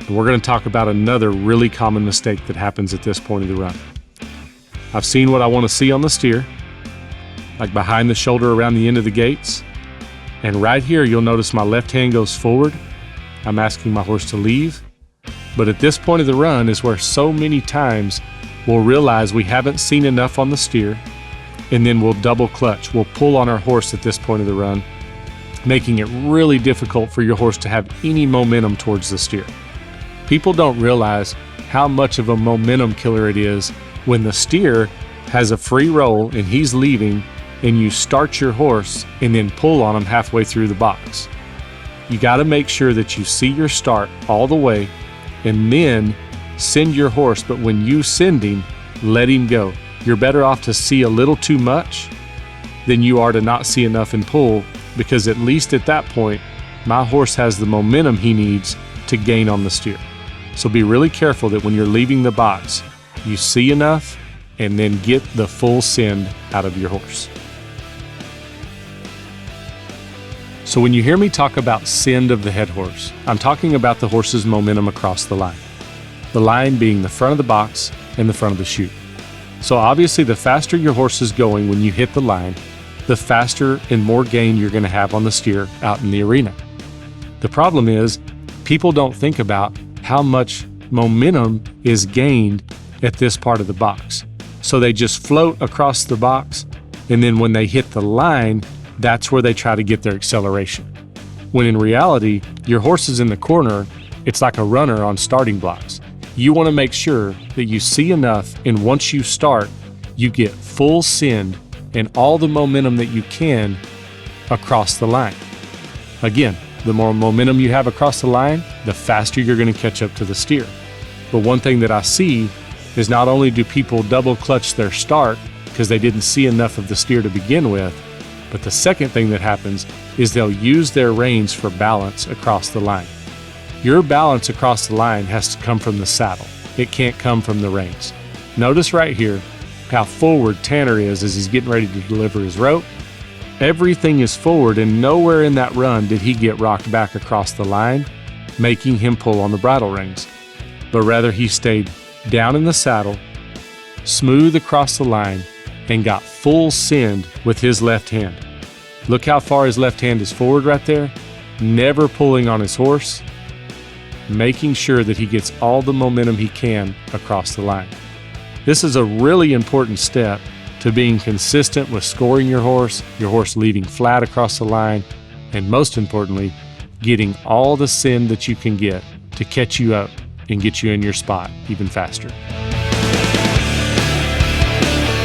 And we're going to talk about another really common mistake that happens at this point of the run. I've seen what I want to see on the steer, like behind the shoulder around the end of the gates. And right here, you'll notice my left hand goes forward. I'm asking my horse to leave. But at this point of the run is where so many times we'll realize we haven't seen enough on the steer, and then we'll double clutch. We'll pull on our horse at this point of the run, making it really difficult for your horse to have any momentum towards the steer. People don't realize how much of a momentum killer it is when the steer has a free roll and he's leaving, and you start your horse and then pull on him halfway through the box. You got to make sure that you see your start all the way and then send your horse, but when you send him, let him go. You're better off to see a little too much than you are to not see enough and pull, because at least at that point, my horse has the momentum he needs to gain on the steer. So be really careful that when you're leaving the box, you see enough and then get the full send out of your horse. So when you hear me talk about send of the head horse, I'm talking about the horse's momentum across the line. The line being the front of the box and the front of the chute. So obviously the faster your horse is going when you hit the line, the faster and more gain you're going to have on the steer out in the arena. The problem is, people don't think about how much momentum is gained at this part of the box. So they just float across the box, and then when they hit the line, that's where they try to get their acceleration. When in reality, your horse is in the corner, it's like a runner on starting blocks. You want to make sure that you see enough, and once you start, you get full send and all the momentum that you can across the line. Again, the more momentum you have across the line, the faster you're going to catch up to the steer. But one thing that I see is not only do people double clutch their start because they didn't see enough of the steer to begin with, but the second thing that happens is they'll use their reins for balance across the line. Your balance across the line has to come from the saddle. It can't come from the reins. Notice right here how forward Tanner is as he's getting ready to deliver his rope. Everything is forward, and nowhere in that run did he get rocked back across the line, making him pull on the bridle reins. But rather he stayed down in the saddle, smooth across the line, and got full send with his left hand. Look how far his left hand is forward right there, never pulling on his horse, making sure that he gets all the momentum he can across the line. This is a really important step to being consistent with scoring your horse leading flat across the line, and most importantly, getting all the send that you can get to catch you up and get you in your spot even faster.